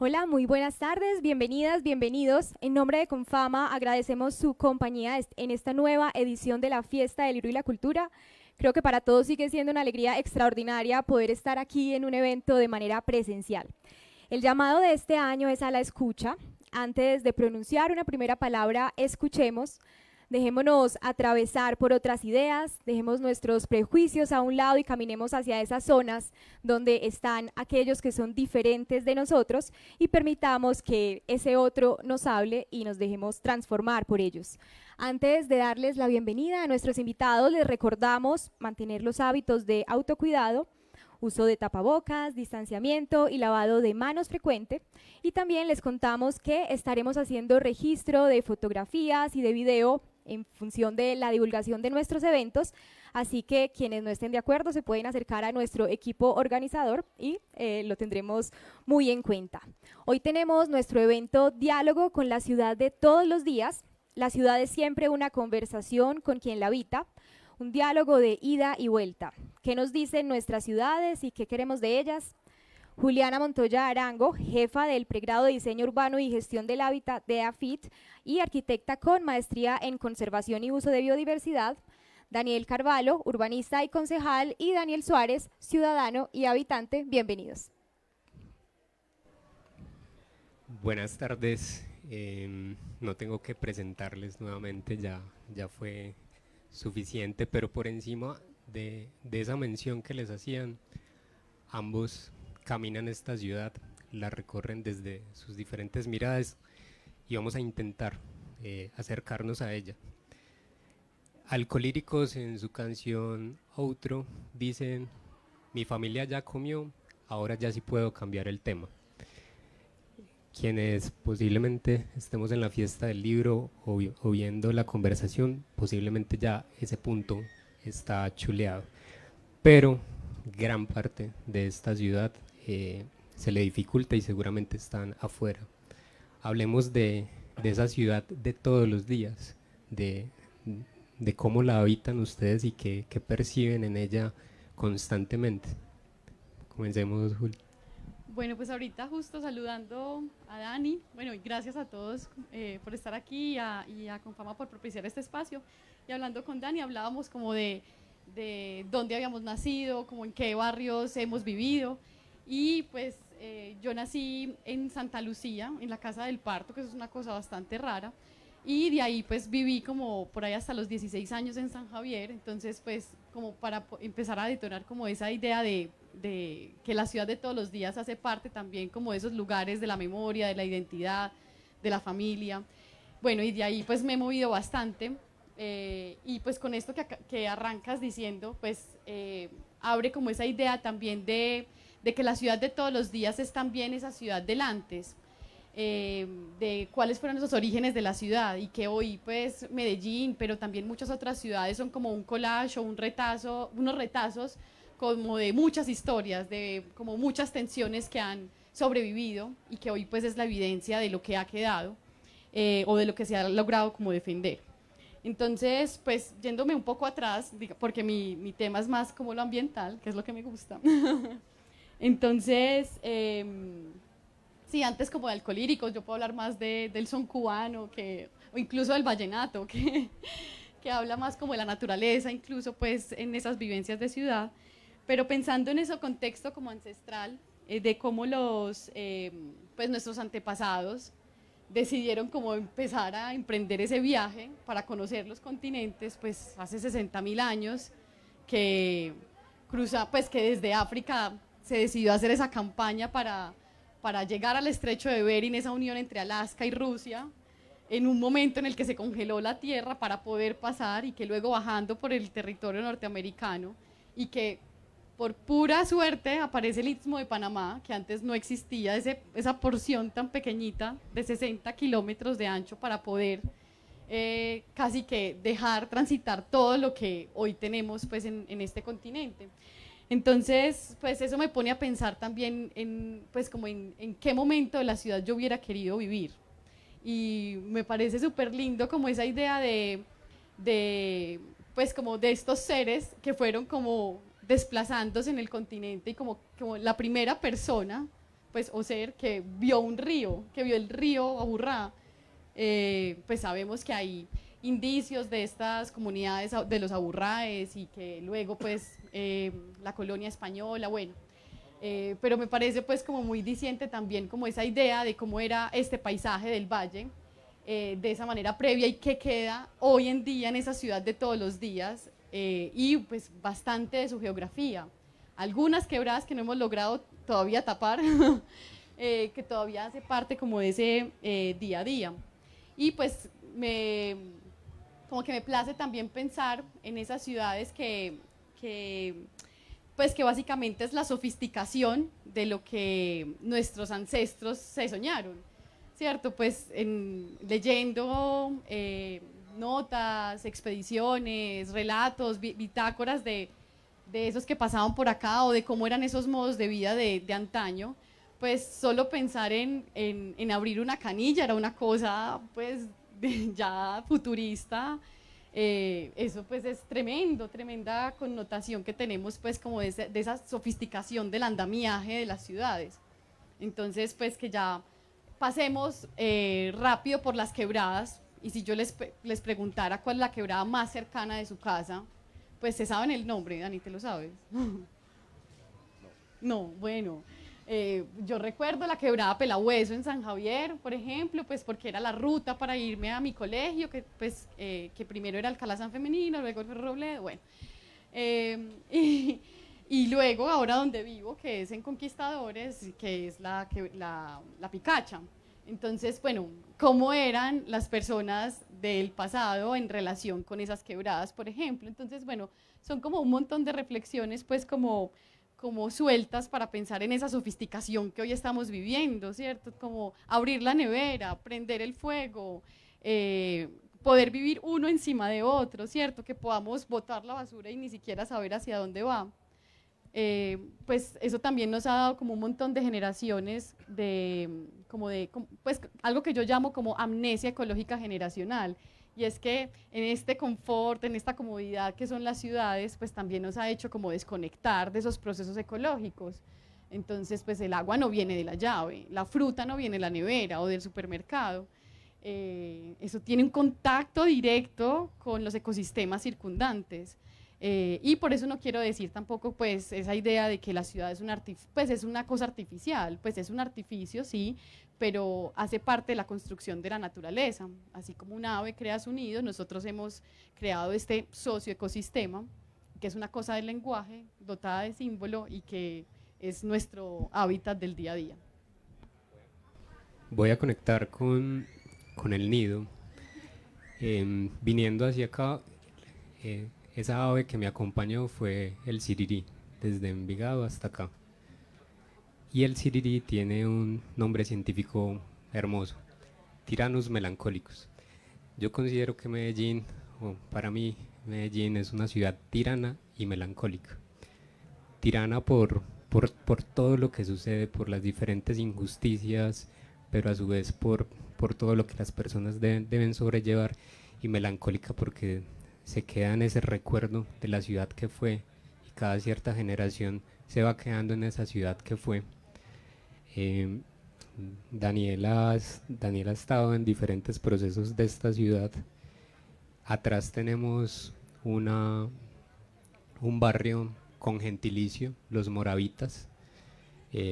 Hola, muy buenas tardes, bienvenidas, bienvenidos. En nombre de Confama agradecemos su compañía en esta nueva edición de la Fiesta del Libro y la Cultura. Creo que para todos sigue siendo una alegría extraordinaria poder estar aquí en un evento de manera presencial. El llamado de este año es a la escucha. Antes de pronunciar una primera palabra, escuchemos. Dejémonos atravesar por otras ideas, dejemos nuestros prejuicios a un lado y caminemos hacia esas zonas donde están aquellos que son diferentes de nosotros y permitamos que ese otro nos hable y nos dejemos transformar por ellos. Antes de darles la bienvenida a nuestros invitados, les recordamos mantener los hábitos de autocuidado, uso de tapabocas, distanciamiento y lavado de manos frecuente. Y también les contamos que estaremos haciendo registro de fotografías y de video en función de la divulgación de nuestros eventos, así que quienes no estén de acuerdo se pueden acercar a nuestro equipo organizador y lo tendremos muy en cuenta. Hoy tenemos nuestro evento Diálogo con la ciudad de todos los días. La ciudad es siempre una conversación con quien la habita, un diálogo de ida y vuelta. ¿Qué nos dicen nuestras ciudades y qué queremos de ellas? Juliana Montoya Arango, jefa del pregrado de Diseño Urbano y Gestión del Hábitat de AFIT y arquitecta con maestría en Conservación y Uso de Biodiversidad. Daniel Carvalho, urbanista y concejal, y Daniel Suárez, ciudadano y habitante. Bienvenidos. Buenas tardes. No tengo que presentarles nuevamente, ya fue suficiente, pero por encima de esa mención que les hacían, ambos caminan esta ciudad, la recorren desde sus diferentes miradas y vamos a intentar acercarnos a ella. Alcolíricos en su canción Outro dicen: mi familia ya comió, ahora ya sí puedo cambiar el tema. Quienes posiblemente estemos en la fiesta del libro o viendo la conversación, posiblemente ya ese punto está chuleado. Pero gran parte de esta ciudad se le dificulta y seguramente están afuera. Hablemos de esa ciudad de todos los días, de cómo la habitan ustedes y qué perciben en ella constantemente. Comencemos, Juli. Bueno, pues ahorita justo saludando a Dani, bueno, y gracias a todos por estar aquí y a Confama por propiciar este espacio. Y hablando con Dani, hablábamos como de dónde habíamos nacido, como en qué barrios hemos vivido. Y pues yo nací en Santa Lucía, en la Casa del Parto, que eso es una cosa bastante rara. Y de ahí pues viví como por ahí hasta los 16 años en San Javier. Entonces pues como para empezar a detonar como esa idea de que la ciudad de todos los días hace parte también como de esos lugares de la memoria, de la identidad, de la familia. Bueno, y de ahí pues me he movido bastante y pues con esto que arrancas diciendo, pues abre como esa idea también de que la ciudad de todos los días es también esa ciudad del antes, de cuáles fueron esos orígenes de la ciudad y que hoy pues Medellín, pero también muchas otras ciudades son como un collage o un retazo, unos retazos como de muchas historias, de como muchas tensiones que han sobrevivido y que hoy pues es la evidencia de lo que ha quedado o de lo que se ha logrado como defender. Entonces, pues yéndome un poco atrás, porque mi tema es más como lo ambiental, que es lo que me gusta. Entonces, sí, antes como de alcolíricos, yo puedo hablar más del son cubano, o incluso del vallenato, que habla más como de la naturaleza, incluso pues en esas vivencias de ciudad. Pero pensando en ese contexto como ancestral, de cómo pues nuestros antepasados decidieron como empezar a emprender ese viaje para conocer los continentes, pues hace 60.000 años, que pues que desde África se decidió hacer esa campaña para llegar al estrecho de Bering, esa unión entre Alaska y Rusia, en un momento en el que se congeló la tierra para poder pasar y que luego bajando por el territorio norteamericano y que por pura suerte aparece el Istmo de Panamá, que antes no existía, esa porción tan pequeñita de 60 kilómetros de ancho para poder casi que dejar transitar todo lo que hoy tenemos pues en este continente. Entonces, pues eso me pone a pensar también pues como en qué momento de la ciudad yo hubiera querido vivir. Y me parece súper lindo como esa idea pues como de estos seres que fueron como desplazándose en el continente y como la primera persona pues o ser que vio un río, que vio el río Aburrá, pues sabemos que hay indicios de estas comunidades de los aburraes y que luego pues la colonia española, bueno, pero me parece pues como muy diciente también como esa idea de cómo era este paisaje del valle, de esa manera previa y que queda hoy en día en esa ciudad de todos los días, y pues bastante de su geografía, algunas quebradas que no hemos logrado todavía tapar, que todavía hace parte como de ese día a día. Y pues como que me place también pensar en esas ciudades pues que básicamente es la sofisticación de lo que nuestros ancestros se soñaron, ¿cierto? Pues leyendo notas, expediciones, relatos, bitácoras de esos que pasaban por acá o de cómo eran esos modos de vida de antaño, pues solo pensar en abrir una canilla era una cosa pues ya futurista. Eso pues es tremendo, tremenda connotación que tenemos pues como de esa sofisticación del andamiaje de las ciudades. Entonces pues que ya pasemos rápido por las quebradas, y si yo les preguntara cuál es la quebrada más cercana de su casa, pues se saben el nombre. Dani, ¿te lo sabes? No, bueno, yo recuerdo la quebrada Pelahueso en San Javier, por ejemplo, pues porque era la ruta para irme a mi colegio, que pues que primero era Alcalá San Femenino, luego el Ferro Robledo, bueno, y luego ahora donde vivo, que es en Conquistadores, que es la Picacha. Entonces, bueno, ¿cómo eran las personas del pasado en relación con esas quebradas, por ejemplo? Entonces, bueno, son como un montón de reflexiones, pues como sueltas para pensar en esa sofisticación que hoy estamos viviendo, ¿cierto? Como abrir la nevera, prender el fuego, poder vivir uno encima de otro, ¿cierto? Que podamos botar la basura y ni siquiera saber hacia dónde va. Pues eso también nos ha dado como un montón de generaciones pues algo que yo llamo como amnesia ecológica generacional, y es que en este confort, en esta comodidad que son las ciudades, pues también nos ha hecho como desconectar de esos procesos ecológicos. Entonces pues el agua no viene de la llave, la fruta no viene de la nevera o del supermercado, eso tiene un contacto directo con los ecosistemas circundantes. Y por eso no quiero decir tampoco pues esa idea de que la ciudad es pues es una cosa artificial, pues es un artificio, sí, pero hace parte de la construcción de la naturaleza. Así como un ave crea su nido, nosotros hemos creado este socioecosistema, que es una cosa del lenguaje, dotada de símbolo y que es nuestro hábitat del día a día. Voy a conectar con el nido. Viniendo hacia acá, esa ave que me acompañó fue el sirirí, desde Envigado hasta acá. Y el sirirí tiene un nombre científico hermoso, Tyrannus melancolicus. Yo considero que Medellín, o para mí, Medellín es una ciudad tirana y melancólica. Tirana por todo lo que sucede, por las diferentes injusticias, pero a su vez por todo lo que las personas deben sobrellevar, y melancólica porque se queda en ese recuerdo de la ciudad que fue, y cada cierta generación se va quedando en esa ciudad que fue. Daniela ha estado en diferentes procesos de esta ciudad. Atrás tenemos un barrio con gentilicio, los Moravitas.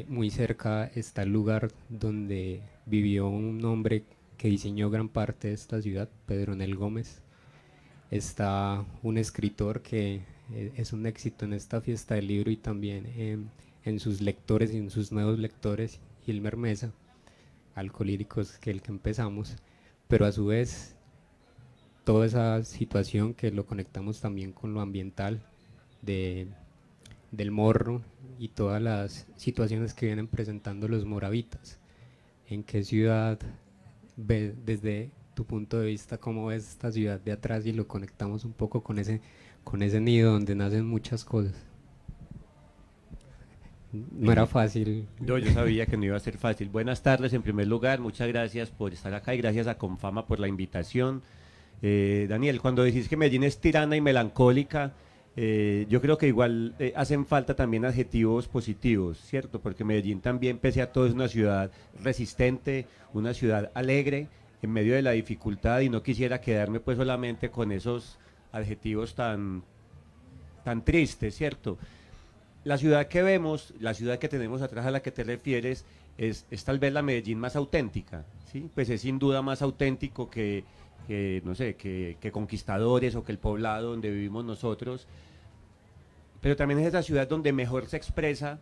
Muy cerca está el lugar donde vivió un hombre que diseñó gran parte de esta ciudad, Pedro Nel Gómez. Está un escritor que es un éxito en esta fiesta del libro y también en sus lectores y en sus nuevos lectores, Gilmer Mesa, Alcolíricos, que es el que empezamos, pero a su vez toda esa situación que lo conectamos también con lo ambiental del morro y todas las situaciones que vienen presentando los moravitas. ¿En qué ciudad ves, desde tu punto de vista, cómo ves esta ciudad de atrás, y lo conectamos un poco con ese nido donde nacen muchas cosas? No era fácil. Yo sabía que no iba a ser fácil. Buenas tardes, en primer lugar, muchas gracias por estar acá y gracias a Confama por la invitación. Daniel, cuando decís que Medellín es tirana y melancólica, Yo creo que igual hacen falta también adjetivos positivos, ¿cierto? Porque Medellín también, pese a todo, es una ciudad resistente, una ciudad alegre en medio de la dificultad, y no quisiera quedarme pues solamente con esos adjetivos tan tristes, ¿cierto? La ciudad que vemos, la ciudad que tenemos atrás a la que te refieres, es tal vez la Medellín más auténtica, ¿sí? Pues es sin duda más auténtico no sé, que Conquistadores o que el Poblado donde vivimos nosotros, pero también es esa ciudad donde mejor se expresa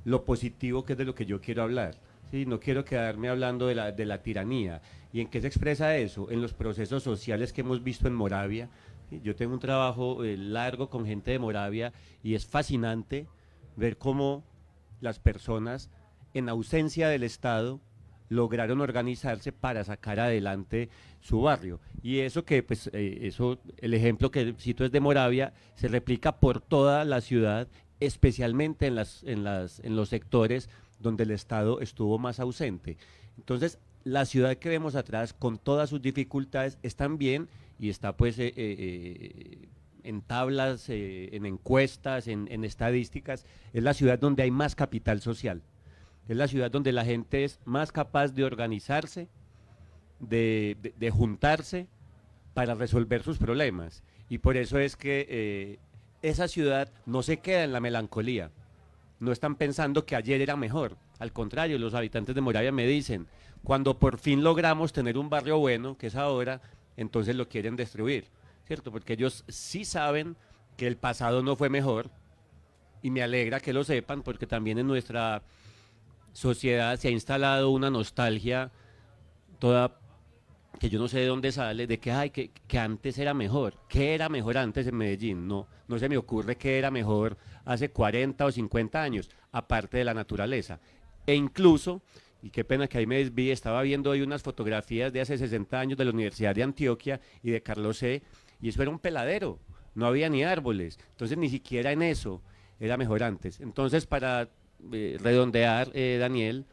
lo positivo, que es de lo que yo quiero hablar, ¿sí? No quiero quedarme hablando de la tiranía. ¿Y en qué se expresa eso? En los procesos sociales que hemos visto en Moravia. ¿Sí? Yo tengo un trabajo largo con gente de Moravia y es fascinante ver cómo las personas, en ausencia del Estado, lograron organizarse para sacar adelante su barrio. Y eso que, pues, el ejemplo que cito es de Moravia, se replica por toda la ciudad, especialmente en los sectores donde el Estado estuvo más ausente. Entonces, la ciudad que vemos atrás, con todas sus dificultades, está bien y está pues en tablas, en encuestas, en estadísticas, es la ciudad donde hay más capital social. Es la ciudad donde la gente es más capaz de organizarse, de juntarse para resolver sus problemas. Y por eso es que esa ciudad no se queda en la melancolía. No están pensando que ayer era mejor. Al contrario, los habitantes de Moravia me dicen, cuando por fin logramos tener un barrio bueno, que es ahora, entonces lo quieren destruir, ¿cierto? Porque ellos sí saben que el pasado no fue mejor, y me alegra que lo sepan, porque también en nuestra sociedad se ha instalado una nostalgia toda, que yo no sé de dónde sale, de que, ay, que antes era mejor. ¿Qué era mejor antes en Medellín? No se me ocurre qué era mejor hace 40 o 50 años, aparte de la naturaleza. E incluso, y qué pena que ahí me desvíe, estaba viendo hoy unas fotografías de hace 60 años de la Universidad de Antioquia y de Carlos C., y eso era un peladero, no había ni árboles, entonces ni siquiera en eso era mejor antes. Entonces, para redondear, Daniel,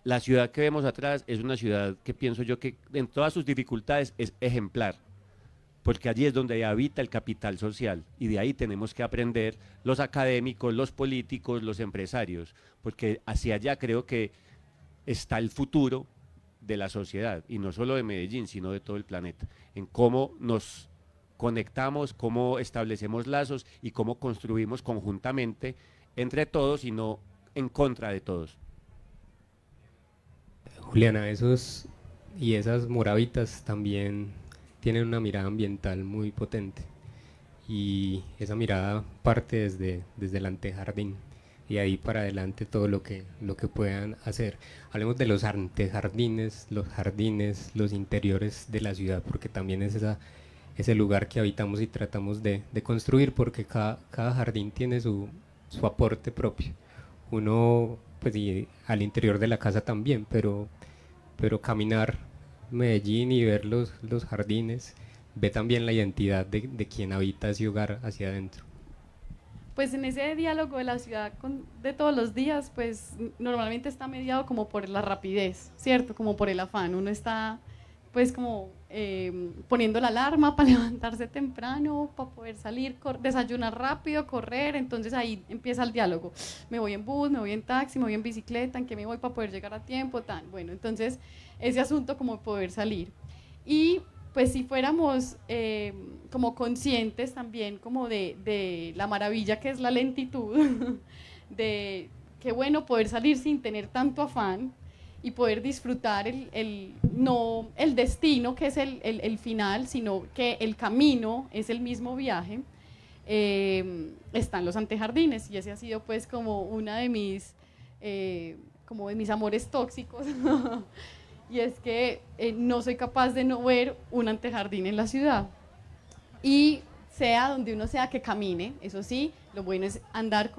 la ciudad que vemos atrás es una ciudad que pienso yo que en todas sus dificultades es ejemplar, porque allí es donde habita el capital social, y de ahí tenemos que aprender los académicos, los políticos, los empresarios, porque hacia allá creo que está el futuro de la sociedad, y no solo de Medellín, sino de todo el planeta, en cómo nos conectamos, cómo establecemos lazos y cómo construimos conjuntamente entre todos y no en contra de todos. Juliana, esos y esas moravitas también tienen una mirada ambiental muy potente, y esa mirada parte desde el antejardín y ahí para adelante todo lo que puedan hacer. Hablemos de los antejardines, los jardines, los interiores de la ciudad, porque también es ese lugar que habitamos y tratamos de construir, porque cada jardín tiene su aporte propio. Uno, pues, y al interior de la casa también, pero caminar Medellín y ver los jardines, ve también la identidad de quien habita ese hogar hacia adentro. Pues en ese diálogo de la ciudad de todos los días, pues normalmente está mediado como por la rapidez, ¿cierto? Como por el afán. Uno está pues como poniendo la alarma para levantarse temprano, para poder salir, desayunar rápido, correr, entonces ahí empieza el diálogo. Me voy en bus, me voy en taxi, me voy en bicicleta, ¿en qué me voy para poder llegar a tiempo? Tan bueno, entonces ese asunto como poder salir. Y pues si fuéramos como conscientes también como de la maravilla que es la lentitud, de qué bueno poder salir sin tener tanto afán y poder disfrutar no el destino que es el final, sino que el camino es el mismo viaje, están los antejardines, y ese ha sido pues como una de mis amores tóxicos. Y es que no soy capaz de no ver un antejardín en la ciudad. Y sea donde uno sea que camine, eso sí, lo bueno es andar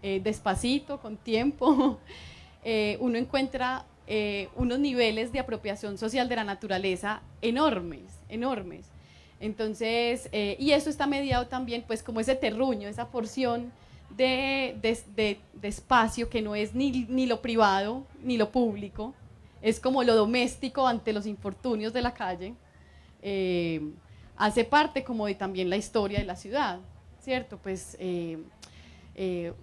despacito, con tiempo. Uno encuentra unos niveles de apropiación social de la naturaleza enormes, enormes. Entonces, y eso está mediado también pues como ese terruño, esa porción de espacio que no es ni lo privado ni lo público, es como lo doméstico ante los infortunios de la calle, hace parte como de también la historia de la ciudad. ¿cierto? Pues el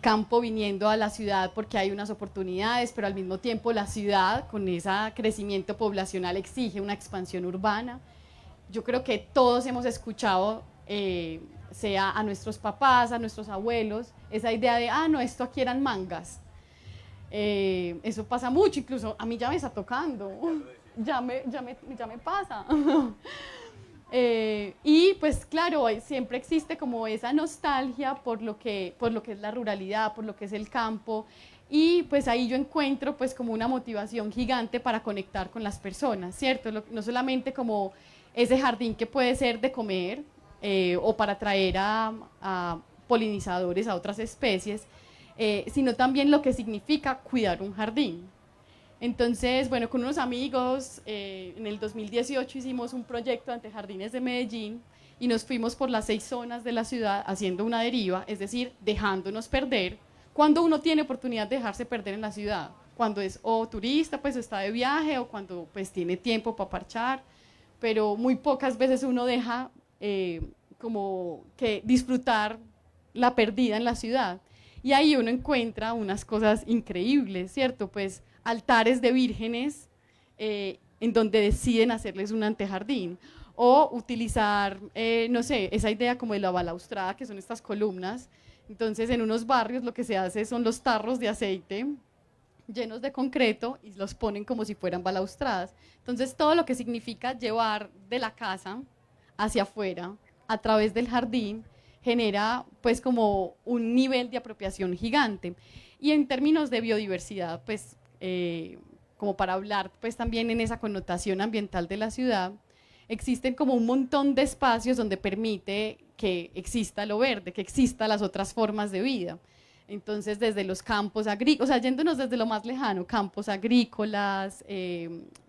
campo viniendo a la ciudad porque hay unas oportunidades, pero al mismo tiempo la ciudad con ese crecimiento poblacional exige una expansión urbana. Yo creo que todos hemos escuchado, sea a nuestros papás, a nuestros abuelos, esa idea de, no, esto aquí eran mangas. Eso pasa mucho, incluso a mí ya me está tocando, ya me pasa. Y pues claro, siempre existe como esa nostalgia por lo que es la ruralidad, por lo que es el campo, y pues ahí yo encuentro pues como una motivación gigante para conectar con las personas, ¿cierto? No solamente como ese jardín que puede ser de comer o para traer a polinizadores, a otras especies, sino también lo que significa cuidar un jardín. Entonces, bueno, con unos amigos, en el 2018 hicimos un proyecto ante Jardines de Medellín y nos fuimos por las 6 zonas de la ciudad haciendo una deriva, es decir, dejándonos perder, cuando uno tiene oportunidad de dejarse perder en la ciudad, cuando es o turista, pues está de viaje, o cuando pues tiene tiempo para parchar, pero muy pocas veces uno deja como que disfrutar la perdida en la ciudad. Y ahí uno encuentra unas cosas increíbles, ¿cierto? Pues altares de vírgenes en donde deciden hacerles un antejardín, o utilizar, no sé, esa idea como de la balaustrada, que son estas columnas. Entonces en unos barrios lo que se hace son los tarros de aceite llenos de concreto y los ponen como si fueran balaustradas. Entonces todo lo que significa llevar de la casa hacia afuera a través del jardín genera pues como un nivel de apropiación gigante. Y en términos de biodiversidad, pues como para hablar pues también en esa connotación ambiental de la ciudad, existen como un montón de espacios donde permite que exista lo verde, que exista las otras formas de vida. Entonces, desde los campos agrícolas, o sea, yéndonos desde lo más lejano, campos agrícolas,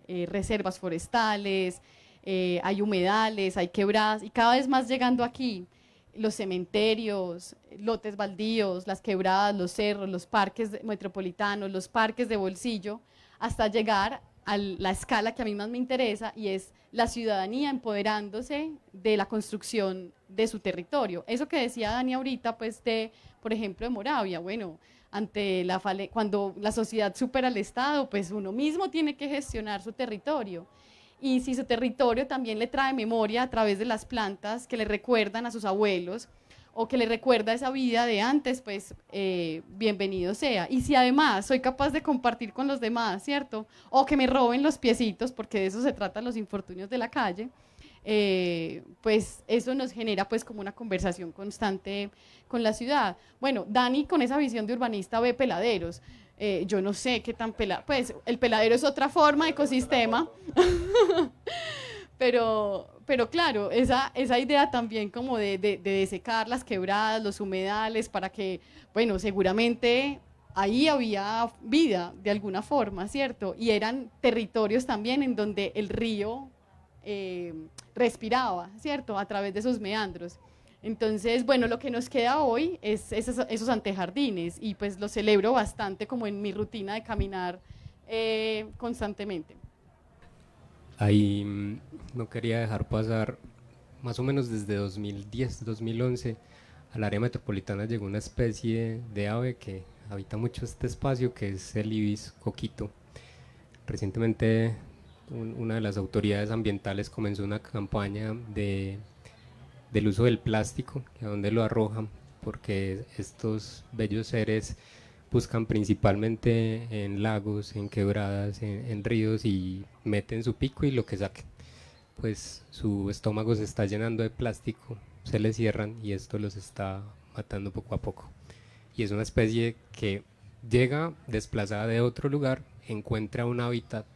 reservas forestales, hay humedales, hay quebradas, y cada vez más llegando aquí, los cementerios, lotes baldíos, las quebradas, los cerros, los parques metropolitanos, los parques de bolsillo, hasta llegar a la escala que a mí más me interesa, y es la ciudadanía empoderándose de la construcción de su territorio. Eso que decía Dani ahorita, pues por ejemplo, de Moravia, bueno, cuando la sociedad supera al Estado, pues uno mismo tiene que gestionar su territorio. Y si su territorio también le trae memoria a través de las plantas que le recuerdan a sus abuelos, o que le recuerda esa vida de antes, pues bienvenido sea. Y si además soy capaz de compartir con los demás, ¿cierto? O que me roben los piecitos, porque de eso se tratan los infortunios de la calle, pues eso nos genera pues como una conversación constante con la ciudad. Bueno, Dani con esa visión de urbanista ve peladeros. Yo no sé qué tan pues el peladero es otra forma de ecosistema, pero claro, esa idea también como de desecar las quebradas, los humedales, para que, bueno, seguramente ahí había vida de alguna forma, ¿cierto? Y eran territorios también en donde el río respiraba, ¿cierto? A través de esos meandros. Entonces, bueno, lo que nos queda hoy es esos antejardines, y pues lo celebro bastante como en mi rutina de caminar constantemente. Ahí no quería dejar pasar, más o menos desde 2010, 2011, al área metropolitana llegó una especie de ave que habita mucho este espacio, que es el ibis coquito. Recientemente una de las autoridades ambientales comenzó una campaña del uso del plástico, que a dónde lo arrojan, porque estos bellos seres buscan principalmente en lagos, en quebradas, en ríos, y meten su pico y lo que saquen. Pues su estómago se está llenando de plástico, se le cierran y esto los está matando poco a poco. Y es una especie que llega desplazada de otro lugar, encuentra un hábitat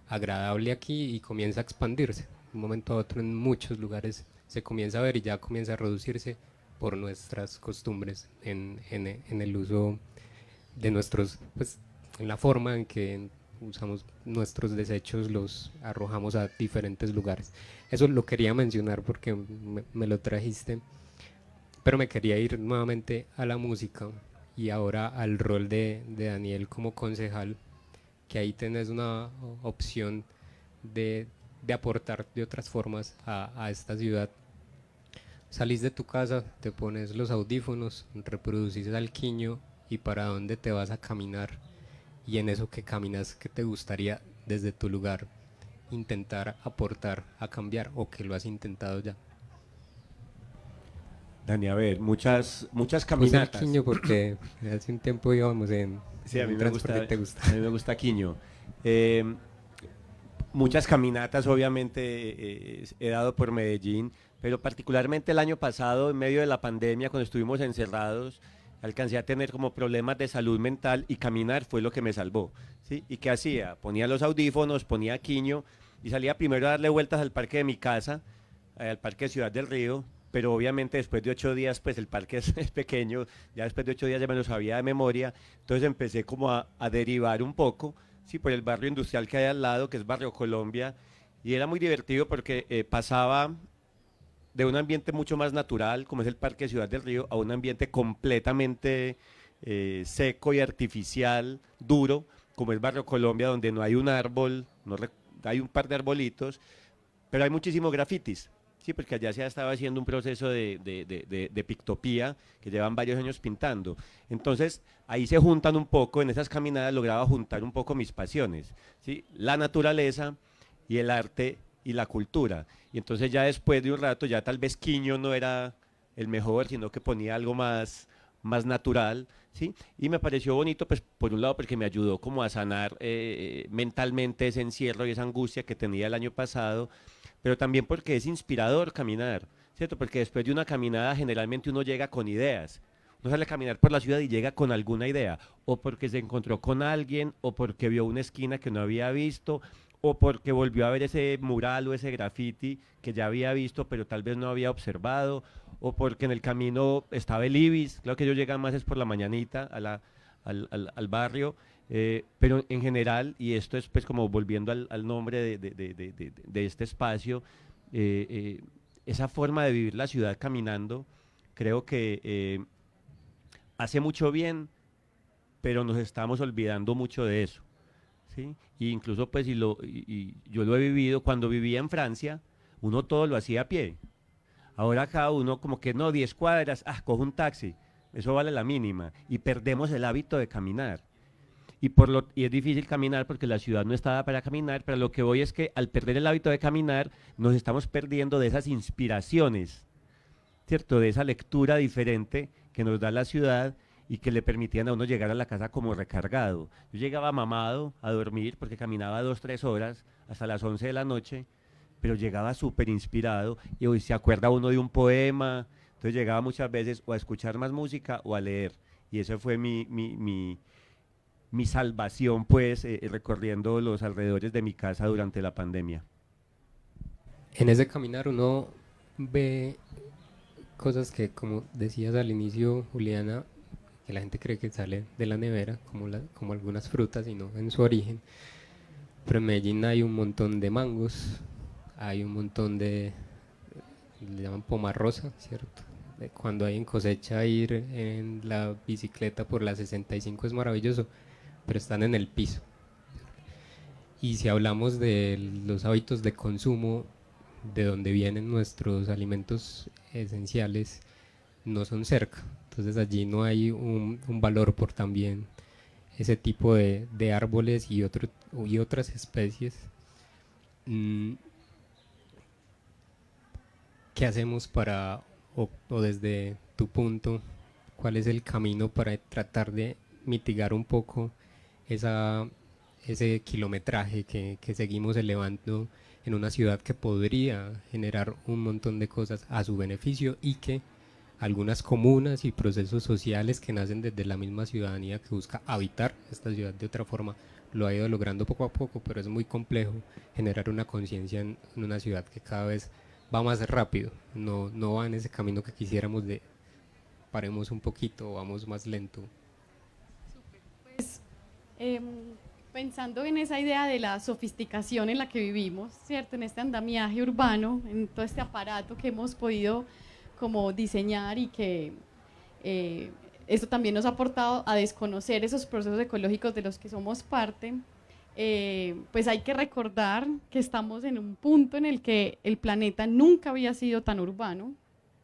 agradable aquí y comienza a expandirse. De un momento a otro en muchos lugares se comienza a ver y ya comienza a reducirse por nuestras costumbres en el uso de nuestros, pues en la forma en que usamos nuestros desechos, los arrojamos a diferentes lugares. Eso lo quería mencionar porque me lo trajiste, pero me quería ir nuevamente a la música y ahora al rol de Daniel como concejal, que ahí tenés una opción de aportar de otras formas a esta ciudad. salís de tu casa, te pones los audífonos, reproducís al quiño y para dónde te vas a caminar, y en eso que caminas, ¿qué te gustaría desde tu lugar intentar aportar a cambiar o que lo has intentado ya? Dani, a ver, muchas Puse al caminatas. quiño porque hace un tiempo íbamos Sí, a en mí un me gusta, transporte, ¿te gusta? a mí me gusta Quiño. Eh, Muchas caminatas, obviamente, he dado por Medellín, pero particularmente el año pasado, en medio de la pandemia, cuando estuvimos encerrados, alcancé a tener como problemas de salud mental y caminar fue lo que me salvó, ¿sí? ¿Y qué hacía? Ponía los audífonos, ponía Quiño y salía primero a darle vueltas al parque de mi casa, al parque de Ciudad del Río, pero obviamente después de 8 días, pues el parque es pequeño, ya después de 8 días ya me lo sabía de memoria, entonces empecé como a derivar un poco, sí, por el barrio industrial que hay al lado, que es Barrio Colombia, y era muy divertido porque pasaba de un ambiente mucho más natural, como es el Parque Ciudad del Río, a un ambiente completamente seco y artificial, duro, como es Barrio Colombia, donde no hay un árbol, hay un par de arbolitos, pero hay muchísimos grafitis. Sí, porque allá se ha estado haciendo un proceso de pictopía que llevan varios años pintando. Entonces, ahí se juntan un poco, en esas caminadas lograba juntar un poco mis pasiones, ¿sí? La naturaleza y el arte y la cultura. Y entonces ya después de un rato, ya tal vez Quiño no era el mejor, sino que ponía algo más natural, ¿sí? Y me pareció bonito, pues por un lado porque me ayudó como a sanar mentalmente ese encierro y esa angustia que tenía el año pasado, pero también porque es inspirador caminar, ¿cierto? Porque después de una caminada generalmente uno llega con ideas. Uno sale a caminar por la ciudad y llega con alguna idea, o porque se encontró con alguien, o porque vio una esquina que no había visto, o porque volvió a ver ese mural o ese graffiti que ya había visto, pero tal vez no había observado, o porque en el camino estaba el Ibis, claro que yo llega más es por la mañanita al barrio, pero en general, y esto es pues como volviendo al nombre de este espacio, esa forma de vivir la ciudad caminando, creo que hace mucho bien, pero nos estamos olvidando mucho de eso, ¿sí? Y incluso pues y yo lo he vivido cuando vivía en Francia, uno todo lo hacía a pie. Ahora cada uno como que no, 10 cuadras, cojo un taxi, eso vale la mínima y perdemos el hábito de caminar. Y es difícil caminar porque la ciudad no está dada para caminar, pero lo que voy es que al perder el hábito de caminar nos estamos perdiendo de esas inspiraciones, ¿cierto? De esa lectura diferente que nos da la ciudad y que le permitían a uno llegar a la casa como recargado. Yo llegaba mamado a dormir porque caminaba 2, 3 horas hasta las 11 de la noche, pero llegaba súper inspirado y hoy se acuerda uno de un poema, entonces llegaba muchas veces o a escuchar más música o a leer. Y eso fue mi salvación, pues, recorriendo los alrededores de mi casa durante la pandemia. En ese caminar uno ve cosas que, como decías al inicio, Juliana, que la gente cree que sale de la nevera, como algunas frutas, y no en su origen. Pero en Medellín hay un montón de mangos, hay un montón le llaman pomarrosa, ¿cierto? Cuando hay en cosecha, ir en la bicicleta por la 65 es maravilloso, pero están en el piso. Y si hablamos de los hábitos de consumo, de donde vienen nuestros alimentos esenciales, no son cerca. Entonces allí no hay un valor por también ese tipo de árboles y otras especies. ¿Qué hacemos o desde tu punto, cuál es el camino para tratar de mitigar un poco ese kilometraje que seguimos elevando en una ciudad que podría generar un montón de cosas a su beneficio y que algunas comunas y procesos sociales que nacen desde la misma ciudadanía que busca habitar esta ciudad de otra forma lo ha ido logrando poco a poco, pero es muy complejo generar una conciencia en una ciudad que cada vez va más rápido, no va en ese camino que quisiéramos de paremos un poquito o vamos más lento. Pues pensando en esa idea de la sofisticación en la que vivimos, ¿cierto? En este andamiaje urbano, en todo este aparato que hemos podido como diseñar y que esto también nos ha aportado a desconocer esos procesos ecológicos de los que somos parte, pues hay que recordar que estamos en un punto en el que el planeta nunca había sido tan urbano,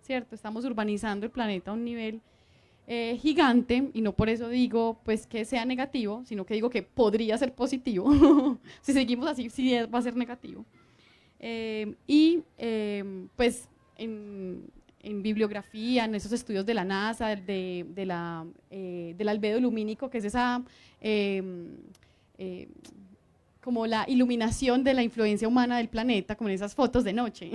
¿cierto? Estamos urbanizando el planeta a un nivel gigante, y no por eso digo pues que sea negativo, sino que digo que podría ser positivo. Si seguimos así, sí va a ser negativo. Pues en bibliografía, en esos estudios de la NASA, del albedo lumínico, que es esa como la iluminación de la influencia humana del planeta, como en esas fotos de noche,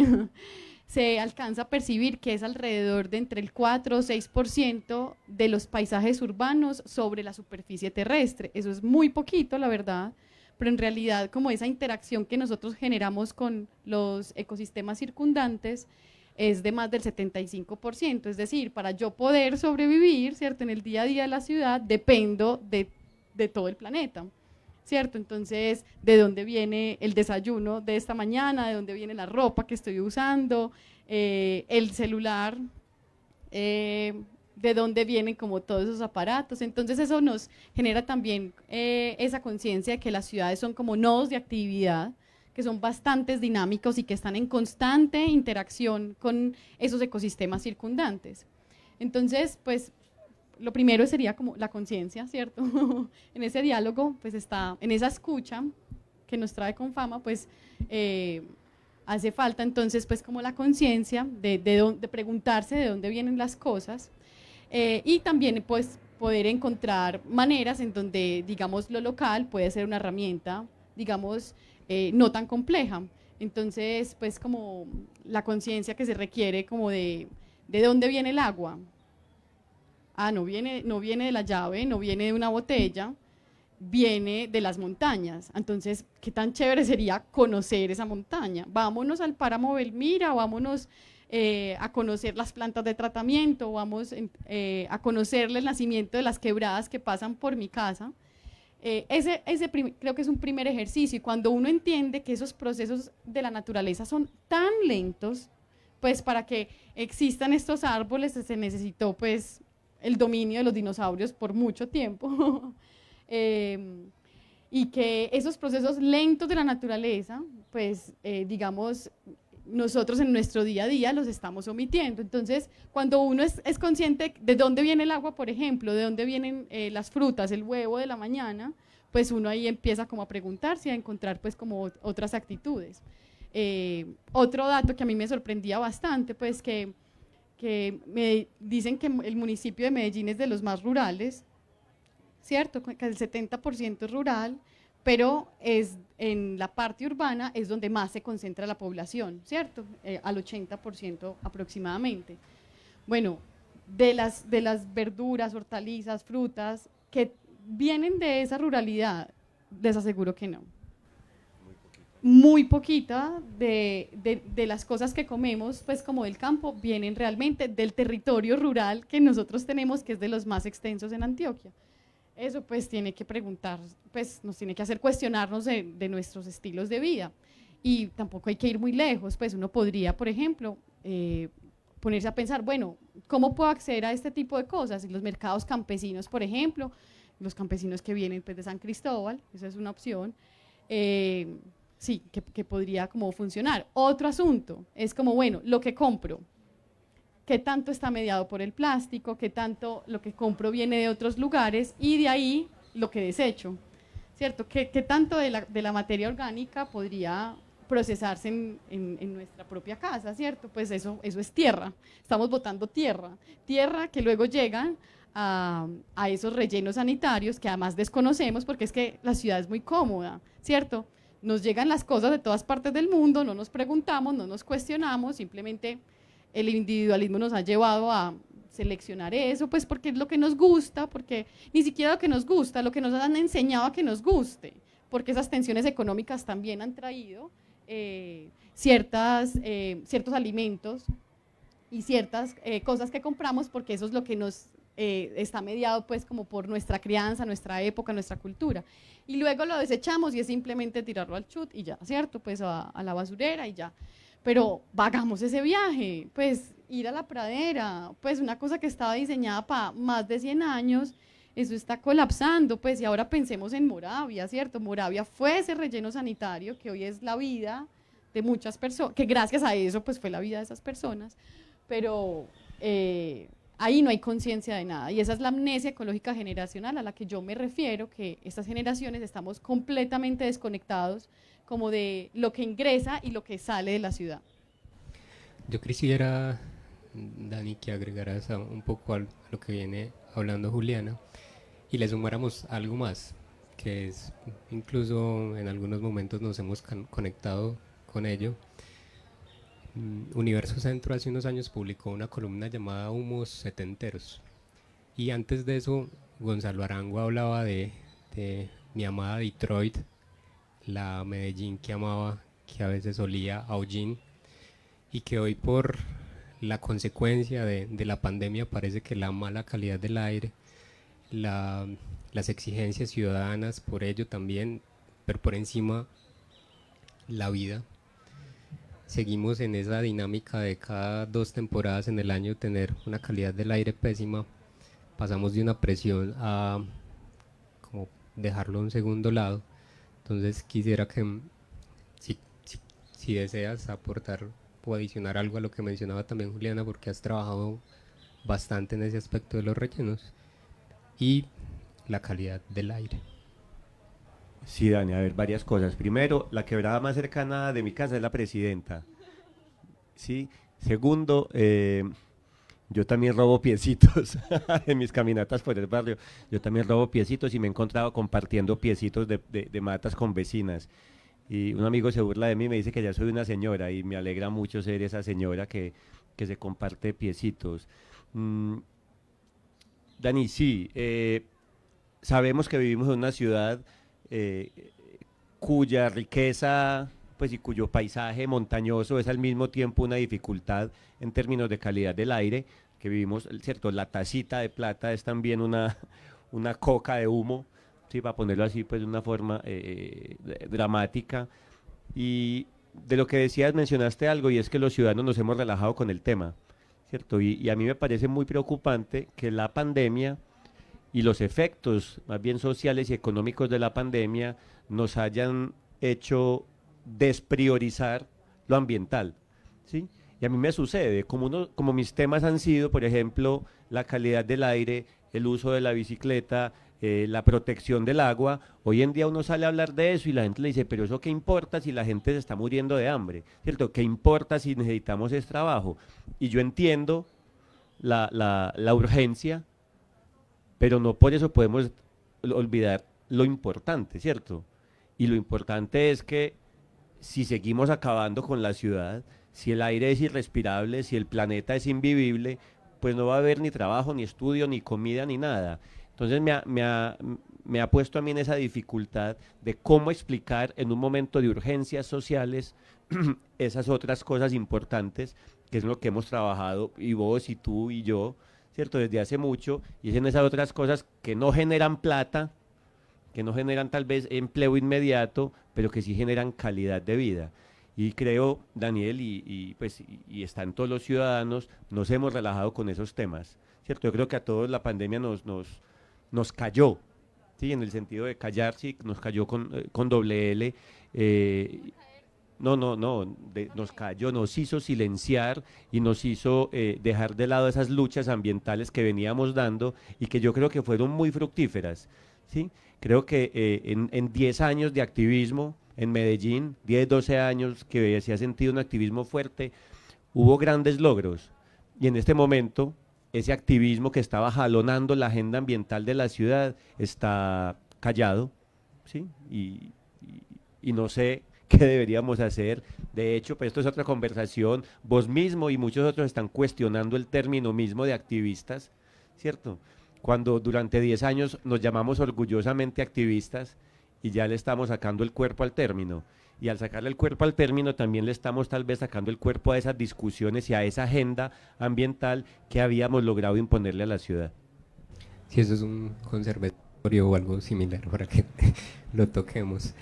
se alcanza a percibir que es alrededor de entre el 4 o 6% de los paisajes urbanos sobre la superficie terrestre. Eso es muy poquito, la verdad, pero en realidad como esa interacción que nosotros generamos con los ecosistemas circundantes es de más del 75%, es decir, para yo poder sobrevivir, ¿cierto?, en el día a día de la ciudad, dependo de todo el planeta, ¿cierto? Entonces, ¿de dónde viene el desayuno de esta mañana? ¿De dónde viene la ropa que estoy usando? El celular, ¿de dónde vienen como todos esos aparatos? Entonces eso nos genera también esa conciencia de que las ciudades son como nodos de actividad, que son bastante dinámicos y que están en constante interacción con esos ecosistemas circundantes. Entonces, pues, lo primero sería como la conciencia, ¿cierto? En ese diálogo, pues está, en esa escucha que nos trae Confama, pues hace falta entonces pues como la conciencia de preguntarse de dónde vienen las cosas, y también pues poder encontrar maneras en donde, digamos, lo local puede ser una herramienta, digamos, no tan compleja. Entonces, pues como la conciencia que se requiere como de dónde viene el agua. No viene de la llave, no viene de una botella, viene de las montañas. Entonces, ¿qué tan chévere sería conocer esa montaña? Vámonos al páramo Belmira, vámonos a conocer las plantas de tratamiento, vamos a conocerle el nacimiento de las quebradas que pasan por mi casa. Creo que es un primer ejercicio, y cuando uno entiende que esos procesos de la naturaleza son tan lentos, pues para que existan estos árboles se necesitó pues el dominio de los dinosaurios por mucho tiempo, y que esos procesos lentos de la naturaleza, pues digamos, nosotros en nuestro día a día los estamos omitiendo. Entonces, cuando uno es consciente de dónde viene el agua, por ejemplo, de dónde vienen las frutas, el huevo de la mañana, pues uno ahí empieza como a preguntarse y a encontrar pues como otras actitudes. Otro dato que a mí me sorprendía bastante, pues que me dicen que el municipio de Medellín es de los más rurales, ¿cierto? Que el 70% es rural, pero en la parte urbana es donde más se concentra la población, ¿cierto? Al 80% aproximadamente. Bueno, de las verduras, hortalizas, frutas que vienen de esa ruralidad, les aseguro que no. Muy poquita de las cosas que comemos, pues como del campo, vienen realmente del territorio rural que nosotros tenemos, que es de los más extensos en Antioquia. Eso pues tiene que preguntar, pues nos tiene que hacer cuestionarnos de nuestros estilos de vida, y tampoco hay que ir muy lejos. Pues uno podría, por ejemplo, ponerse a pensar, bueno, ¿cómo puedo acceder a este tipo de cosas? Y los mercados campesinos, por ejemplo, los campesinos que vienen pues de San Cristóbal, esa es una opción. Sí, que podría como funcionar. Otro asunto es como, bueno, lo que compro, ¿qué tanto está mediado por el plástico? ¿Qué tanto lo que compro viene de otros lugares? Y de ahí lo que desecho, ¿cierto? ¿Qué tanto de la materia orgánica podría procesarse en nuestra propia casa, ¿cierto? Pues eso es tierra, estamos botando tierra que luego llega a esos rellenos sanitarios que además desconocemos, porque es que la ciudad es muy cómoda, ¿cierto? Nos llegan las cosas de todas partes del mundo, no nos preguntamos, no nos cuestionamos, simplemente el individualismo nos ha llevado a seleccionar eso, pues porque es lo que nos gusta, porque ni siquiera lo que nos gusta, lo que nos han enseñado a que nos guste, porque esas tensiones económicas también han traído ciertos alimentos y ciertas cosas que compramos, porque eso es lo que nos está mediado pues como por nuestra crianza, nuestra época, nuestra cultura, y luego lo desechamos y es simplemente tirarlo al chut y ya, ¿cierto? Pues a la basurera y ya. Pero hagamos ese viaje, pues ir a la pradera, pues una cosa que estaba diseñada para más de 100 años, eso está colapsando, pues, y ahora pensemos en Moravia, ¿cierto? Moravia fue ese relleno sanitario que hoy es la vida de muchas personas, que gracias a eso pues fue la vida de esas personas, pero ahí no hay conciencia de nada. Y esa es la amnesia ecológica generacional a la que yo me refiero, que estas generaciones estamos completamente desconectados como de lo que ingresa y lo que sale de la ciudad. Yo quisiera, Dani, que agregaras un poco a lo que viene hablando Juliana y le sumáramos algo más, que es, incluso en algunos momentos nos hemos conectado con ello. Universo Centro hace unos años publicó una columna llamada Humos Setenteros, y antes de eso Gonzalo Arango hablaba de mi amada Detroit, la Medellín que amaba, que a veces olía a hollín, y que hoy por la consecuencia de la pandemia parece que la mala calidad del aire, las exigencias ciudadanas por ello también, pero por encima la vida. Seguimos en esa dinámica de cada 2 temporadas en el año tener una calidad del aire pésima. Pasamos de una presión a como dejarlo a un segundo lado. Entonces quisiera que si deseas aportar o adicionar algo a lo que mencionaba también Juliana, porque has trabajado bastante en ese aspecto de los rellenos y la calidad del aire. Sí, Dani, a ver, varias cosas. Primero, la quebrada más cercana de mi casa es la Presidenta. Sí. Segundo, yo también robo piecitos en mis caminatas por el barrio. Yo también robo piecitos y me he encontrado compartiendo piecitos de matas con vecinas. Y un amigo se burla de mí y me dice que ya soy una señora y me alegra mucho ser esa señora que se comparte piecitos. Dani, sí, sabemos que vivimos en una ciudad cuya riqueza pues, y cuyo paisaje montañoso es al mismo tiempo una dificultad en términos de calidad del aire, que vivimos, ¿cierto? La tacita de plata es también una coca de humo, ¿sí? Para ponerlo así, pues de una forma dramática. Y de lo que decías, mencionaste algo, y es que los ciudadanos nos hemos relajado con el tema, ¿cierto? Y a mí me parece muy preocupante que la pandemia y los efectos más bien sociales y económicos de la pandemia nos hayan hecho despriorizar lo ambiental, ¿sí? Y a mí me sucede, como mis temas han sido, por ejemplo, la calidad del aire, el uso de la bicicleta, la protección del agua, hoy en día uno sale a hablar de eso y la gente le dice, pero eso qué importa si la gente se está muriendo de hambre, ¿cierto? ¿Qué importa si necesitamos ese trabajo? Y yo entiendo la urgencia, pero no por eso podemos olvidar lo importante, ¿cierto? Y lo importante es que si seguimos acabando con la ciudad, si el aire es irrespirable, si el planeta es invivible, pues no va a haber ni trabajo, ni estudio, ni comida, ni nada. Entonces me ha puesto a mí en esa dificultad de cómo explicar en un momento de urgencias sociales esas otras cosas importantes, que es lo que hemos trabajado, y vos, y tú, y yo, ¿cierto? Desde hace mucho, y es en esas otras cosas que no generan plata, que no generan tal vez empleo inmediato, pero que sí generan calidad de vida. Y creo, Daniel, y están todos los ciudadanos, nos hemos relajado con esos temas, ¿cierto? Yo creo que a todos la pandemia nos cayó, ¿sí? En el sentido de callar, sí, nos cayó con doble L. Nos cayó, nos hizo silenciar y nos hizo dejar de lado esas luchas ambientales que veníamos dando y que yo creo que fueron muy fructíferas, ¿sí? Creo que en 10 años de activismo en Medellín, 10, 12 años que se ha sentido un activismo fuerte, hubo grandes logros. Y en este momento, ese activismo que estaba jalonando la agenda ambiental de la ciudad está callado, ¿sí? Y no sé qué deberíamos hacer. De hecho, pues esto es otra conversación. Vos mismo y muchos otros están cuestionando el término mismo de activistas, ¿cierto? Cuando durante 10 años nos llamamos orgullosamente activistas y ya le estamos sacando el cuerpo al término. Y al sacarle el cuerpo al término también le estamos tal vez sacando el cuerpo a esas discusiones y a esa agenda ambiental que habíamos logrado imponerle a la ciudad. Si eso es un conservatorio o algo similar para que lo toquemos.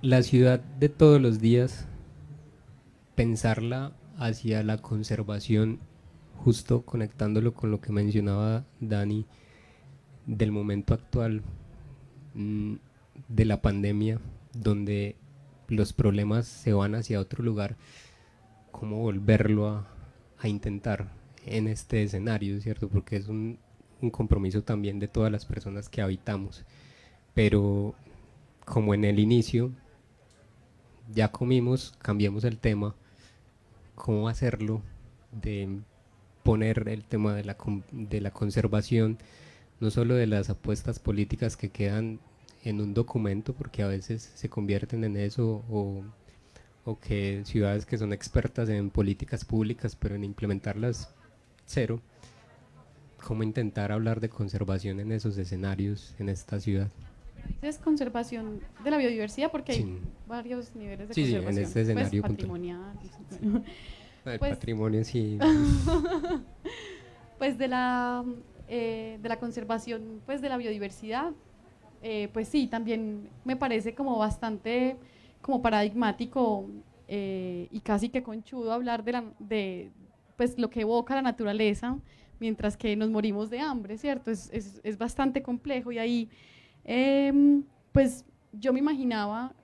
La ciudad de todos los días, pensarla hacia la conservación, justo conectándolo con lo que mencionaba Dani, del momento actual, de la pandemia, donde los problemas se van hacia otro lugar, cómo volverlo a intentar en este escenario, ¿cierto? Porque es un compromiso también de todas las personas que habitamos, pero como en el inicio ya comimos, cambiamos el tema, cómo hacerlo, de poner el tema de la conservación, no solo de las apuestas políticas que quedan en un documento, porque a veces se convierten en eso, o que ciudades que son expertas en políticas públicas, pero en implementarlas cero, cómo intentar hablar de conservación en esos escenarios en esta ciudad. Es conservación de la biodiversidad porque Sí. hay varios niveles de Sí, conservación. en este escenario pues, puntual. patrimonial. El Pues- patrimonio sí. Pues de la conservación pues de la biodiversidad, pues sí, también me parece como bastante como paradigmático y casi que conchudo hablar de pues lo que evoca la naturaleza mientras que nos morimos de hambre, ¿cierto? Es bastante complejo y ahí pues yo me imaginaba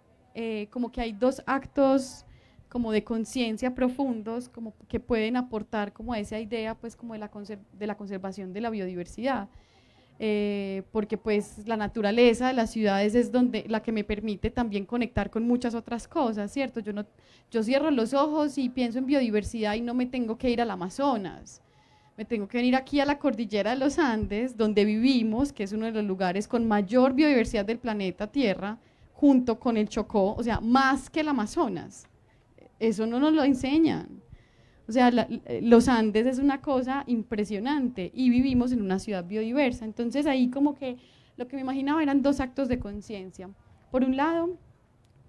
como que hay dos actos como de conciencia profundos, como que pueden aportar como a esa idea pues como de la conservación de la biodiversidad. Porque pues la naturaleza de las ciudades es donde la que me permite también conectar con muchas otras cosas, ¿cierto? Yo cierro los ojos y pienso en biodiversidad y no me tengo que ir al Amazonas, me tengo que venir aquí a la cordillera de los Andes, donde vivimos, que es uno de los lugares con mayor biodiversidad del planeta Tierra, junto con el Chocó, o sea, más que el Amazonas. Eso no nos lo enseñan. O sea, los Andes es una cosa impresionante y vivimos en una ciudad biodiversa. Entonces ahí como que lo que me imaginaba eran dos actos de conciencia. Por un lado,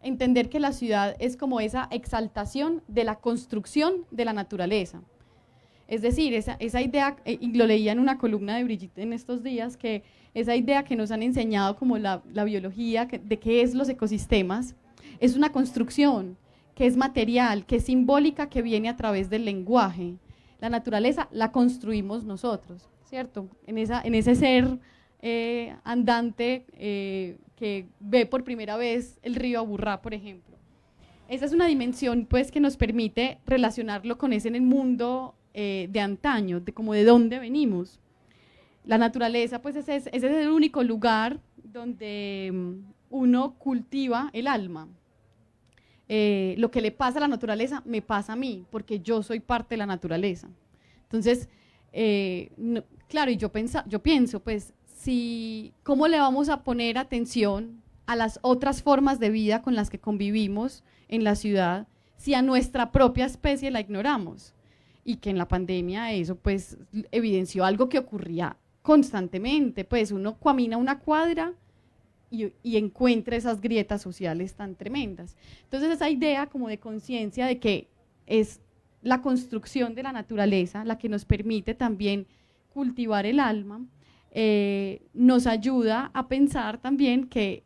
entender que la ciudad es como esa exaltación de la construcción de la naturaleza. Es decir, esa idea, y lo leía en una columna de Brigitte en estos días, que esa idea que nos han enseñado como la biología, de qué es los ecosistemas, es una construcción que es material, que es simbólica, que viene a través del lenguaje. La naturaleza la construimos nosotros, ¿cierto? En ese ser andante que ve por primera vez el río Aburrá, por ejemplo. Esa es una dimensión pues, que nos permite relacionarlo con ese en el mundo de antaño, de como de dónde venimos. La naturaleza, pues ese es el único lugar donde uno cultiva el alma. Lo que le pasa a la naturaleza me pasa a mí, porque yo soy parte de la naturaleza. Entonces, claro, y yo pienso, pues, ¿cómo le vamos a poner atención a las otras formas de vida con las que convivimos en la ciudad si a nuestra propia especie la ignoramos? Y que en la pandemia eso, pues, evidenció algo que ocurría constantemente, pues, uno camina una cuadra y encuentra esas grietas sociales tan tremendas. Entonces esa idea como de conciencia de que es la construcción de la naturaleza la que nos permite también cultivar el alma, nos ayuda a pensar también que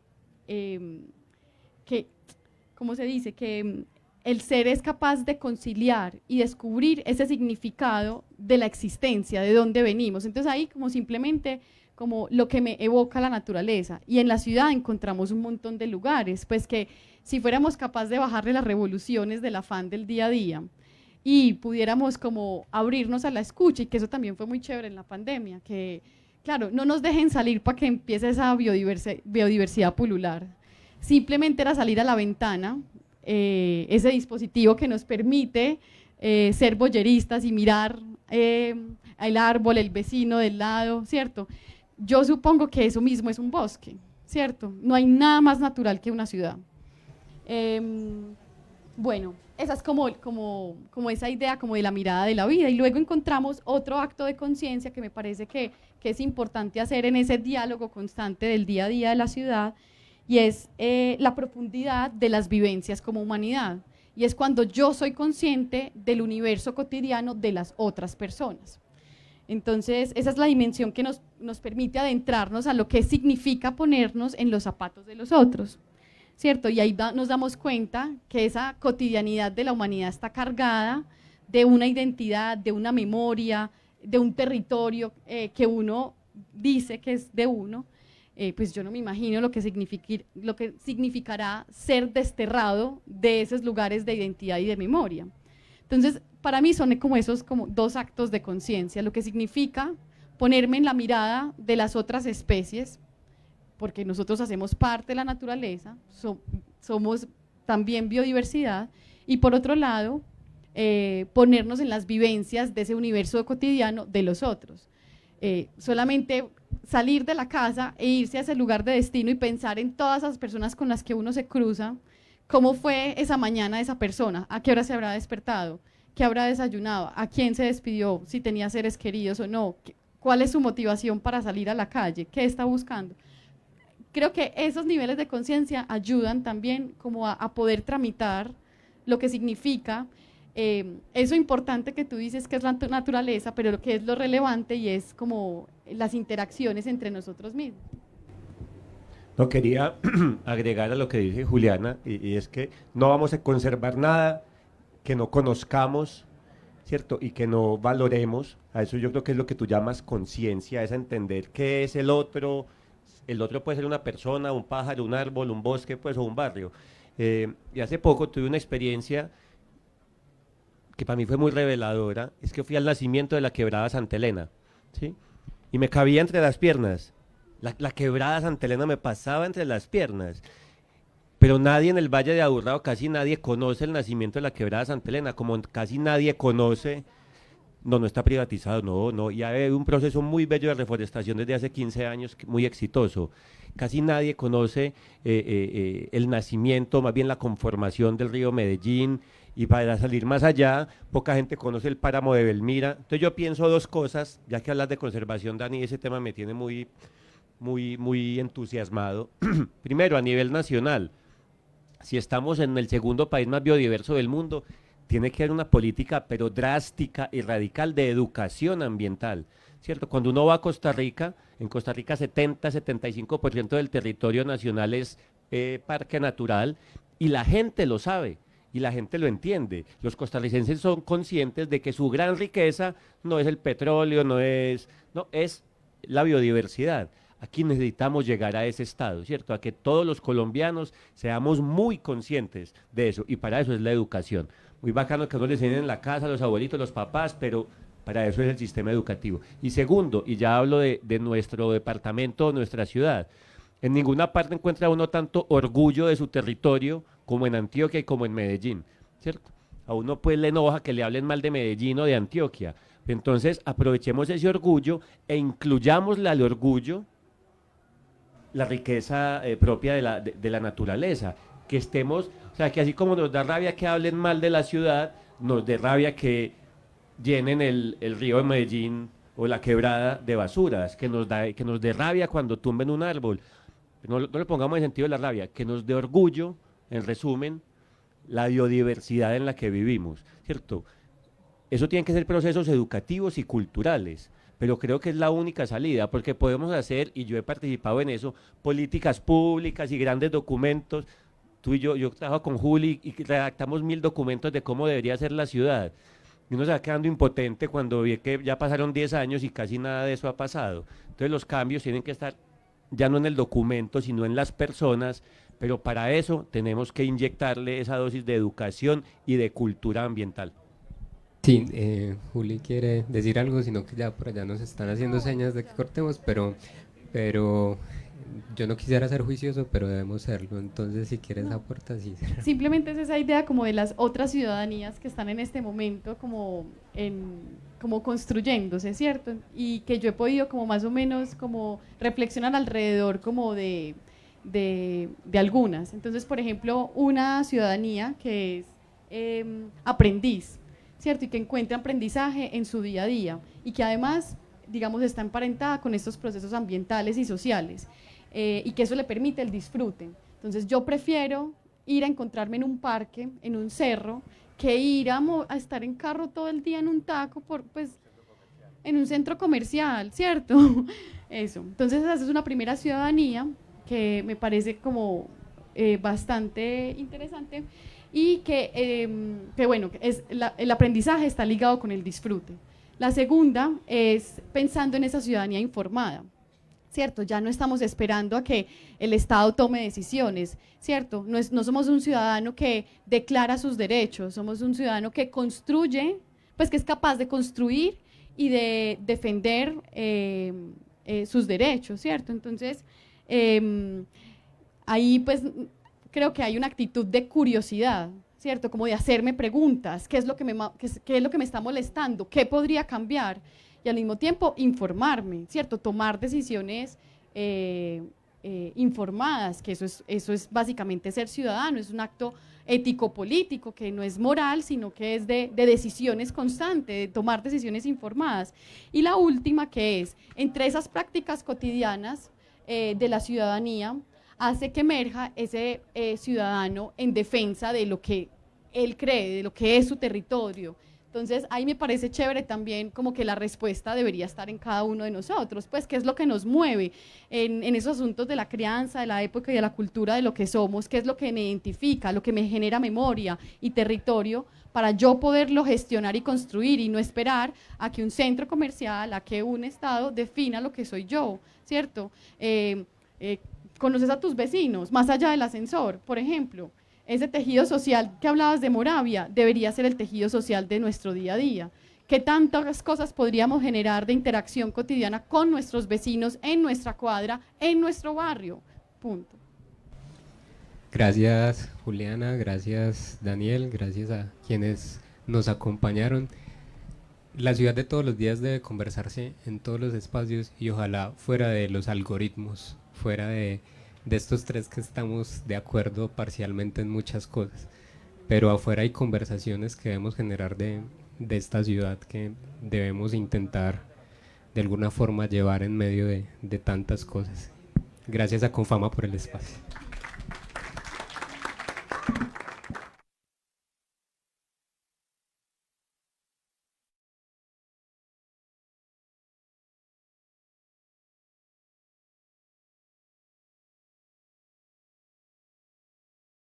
¿cómo se dice? Que el ser es capaz de conciliar y descubrir ese significado de la existencia, de dónde venimos. Entonces ahí como simplemente como lo que me evoca la naturaleza, y en la ciudad encontramos un montón de lugares, pues que si fuéramos capaces de bajarle las revoluciones del afán del día a día y pudiéramos como abrirnos a la escucha, y que eso también fue muy chévere en la pandemia, que claro, no nos dejen salir para que empiece esa biodiversidad a pulular, simplemente era salir a la ventana, ese dispositivo que nos permite ser boyeristas y mirar el árbol, el vecino del lado, ¿cierto? Yo supongo que eso mismo es un bosque, ¿cierto? No hay nada más natural que una ciudad. Bueno, esa es como esa idea como de la mirada de la vida, y luego encontramos otro acto de conciencia que me parece que es importante hacer en ese diálogo constante del día a día de la ciudad, y es la profundidad de las vivencias como humanidad, y es cuando yo soy consciente del universo cotidiano de las otras personas. Entonces, esa es la dimensión que nos permite adentrarnos a lo que significa ponernos en los zapatos de los otros, ¿cierto? Y ahí nos damos cuenta que esa cotidianidad de la humanidad está cargada de una identidad, de una memoria, de un territorio que uno dice que es de uno. Pues yo no me imagino lo que significará ser desterrado de esos lugares de identidad y de memoria. Entonces, para mí son como esos como dos actos de conciencia, lo que significa ponerme en la mirada de las otras especies, porque nosotros hacemos parte de la naturaleza, somos también biodiversidad, y por otro lado, ponernos en las vivencias de ese universo cotidiano de los otros. Solamente salir de la casa e irse a ese lugar de destino y pensar en todas esas personas con las que uno se cruza, cómo fue esa mañana de esa persona, a qué hora se habrá despertado, qué habrá desayunado, a quién se despidió, si tenía seres queridos o no, cuál es su motivación para salir a la calle, qué está buscando. Creo que esos niveles de conciencia ayudan también como a poder tramitar lo que significa eso importante que tú dices que es la naturaleza, pero lo que es lo relevante y es como las interacciones entre nosotros mismos. No, quería agregar a lo que dice Juliana, y es que no vamos a conservar nada que no conozcamos, ¿cierto? Y que no valoremos. A eso yo creo que es lo que tú llamas conciencia, es entender qué es el otro. El otro puede ser una persona, un pájaro, un árbol, un bosque, pues, o un barrio. Y hace poco tuve una experiencia que para mí fue muy reveladora, es que fui al nacimiento de la quebrada Santa Elena, ¿sí? Y me cabía entre las piernas. La quebrada Santa Elena me pasaba entre las piernas. Pero nadie en el Valle de Aburrá, o casi nadie conoce el nacimiento de la quebrada Santa Elena, como casi nadie conoce. No está privatizado, no, y hay un proceso muy bello de reforestación desde hace 15 años, muy exitoso. Casi nadie conoce el nacimiento, más bien la conformación del río Medellín, y para salir más allá, poca gente conoce el páramo de Belmira. Entonces yo pienso dos cosas, ya que hablas de conservación, Dani, ese tema me tiene muy entusiasmado. Primero, a nivel nacional, si estamos en el segundo país más biodiverso del mundo, tiene que haber una política, pero drástica y radical, de educación ambiental, ¿cierto? Cuando uno va a Costa Rica, en Costa Rica 70-75% del territorio nacional es parque natural, y la gente lo sabe, y la gente lo entiende. Los costarricenses son conscientes de que su gran riqueza no es el petróleo, es la biodiversidad. Aquí necesitamos llegar a ese estado, ¿cierto? A que todos los colombianos seamos muy conscientes de eso, y para eso es la educación. Muy bacano que uno les enseñen en la casa, los abuelitos, los papás, pero para eso es el sistema educativo. Y segundo, y ya hablo de nuestro departamento, nuestra ciudad, en ninguna parte encuentra uno tanto orgullo de su territorio como en Antioquia y como en Medellín, ¿cierto? A uno pues le enoja que le hablen mal de Medellín o de Antioquia. Entonces aprovechemos ese orgullo e incluyámosle al orgullo la riqueza propia de la naturaleza, que estemos, o sea, que así como nos da rabia que hablen mal de la ciudad, nos dé rabia que llenen el río de Medellín o la quebrada de basuras, que nos dé rabia cuando tumben un árbol. No le pongamos en sentido de la rabia, que nos dé orgullo, en resumen, la biodiversidad en la que vivimos, ¿cierto? Eso tiene que ser procesos educativos y culturales, pero creo que es la única salida, porque podemos hacer, y yo he participado en eso, políticas públicas y grandes documentos. Tú y yo trabajo con Juli y redactamos 1000 documentos de cómo debería ser la ciudad, y uno se va quedando impotente cuando ve que ya pasaron 10 años y casi nada de eso ha pasado. Entonces los cambios tienen que estar ya no en el documento, sino en las personas, pero para eso tenemos que inyectarle esa dosis de educación y de cultura ambiental. Sí, Juli quiere decir algo, sino que ya por allá nos están haciendo señas de que cortemos, pero yo no quisiera ser juicioso, pero debemos serlo. Entonces, si quieres aportar, sí. Simplemente es esa idea como de las otras ciudadanías que están en este momento como construyéndose, ¿cierto? Y que yo he podido como más o menos como reflexionar alrededor como de algunas. Entonces, por ejemplo, una ciudadanía que es aprendiz, ¿cierto? Y que encuentra aprendizaje en su día a día y que además, digamos, está emparentada con estos procesos ambientales y sociales, y que eso le permite el disfrute. Entonces yo prefiero ir a encontrarme en un parque, en un cerro, que ir a estar en carro todo el día en un taco, en un centro comercial, ¿cierto? Eso. Entonces esa es una primera ciudadanía que me parece como bastante interesante, y que bueno, el aprendizaje está ligado con el disfrute. La segunda es pensando en esa ciudadanía informada. ¿cierto? Ya no estamos esperando a que el Estado tome decisiones, ¿cierto? No somos un ciudadano que declara sus derechos, somos un ciudadano que construye, pues que es capaz de construir y de defender sus derechos, ¿cierto? Entonces, ahí pues creo que hay una actitud de curiosidad, ¿cierto? Como de hacerme preguntas, ¿qué es lo que me está molestando? ¿Qué podría cambiar? Y al mismo tiempo informarme, ¿cierto? Tomar decisiones informadas, que eso es básicamente ser ciudadano, es un acto ético-político que no es moral, sino que es de decisiones constantes, de tomar decisiones informadas. Y la última, que es, entre esas prácticas cotidianas de la ciudadanía, hace que emerja ese ciudadano en defensa de lo que él cree, de lo que es su territorio. Entonces, ahí me parece chévere también como que la respuesta debería estar en cada uno de nosotros, pues qué es lo que nos mueve en esos asuntos de la crianza, de la época y de la cultura de lo que somos, qué es lo que me identifica, lo que me genera memoria y territorio para yo poderlo gestionar y construir y no esperar a que un centro comercial, a que un Estado defina lo que soy yo, ¿cierto? Conoces a tus vecinos, más allá del ascensor, por ejemplo. Ese tejido social que hablabas de Moravia debería ser el tejido social de nuestro día a día. ¿Qué tantas cosas podríamos generar de interacción cotidiana con nuestros vecinos en nuestra cuadra, en nuestro barrio? Punto. Gracias Juliana, gracias Daniel, gracias a quienes nos acompañaron. La ciudad de todos los días debe conversarse en todos los espacios y ojalá fuera de los algoritmos, fuera de estos tres que estamos de acuerdo parcialmente en muchas cosas, pero afuera hay conversaciones que debemos generar de esta ciudad que debemos intentar de alguna forma llevar en medio de tantas cosas. Gracias a Confama por el espacio.